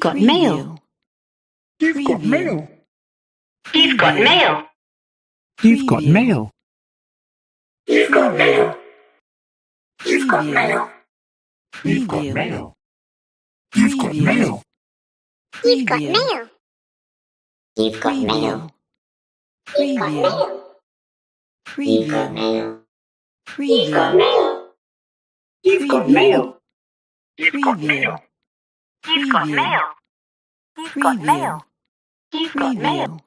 got mail. You've got mail. You've got mail. You've got mail. You've got mail. You've got mail. You've got mail. You've got mail. You've got mail. You've got mail. You've got mail. You've got mail. You've got mail. You've got mail. You've got mail. You've got mail. You've got mail. You've got mail.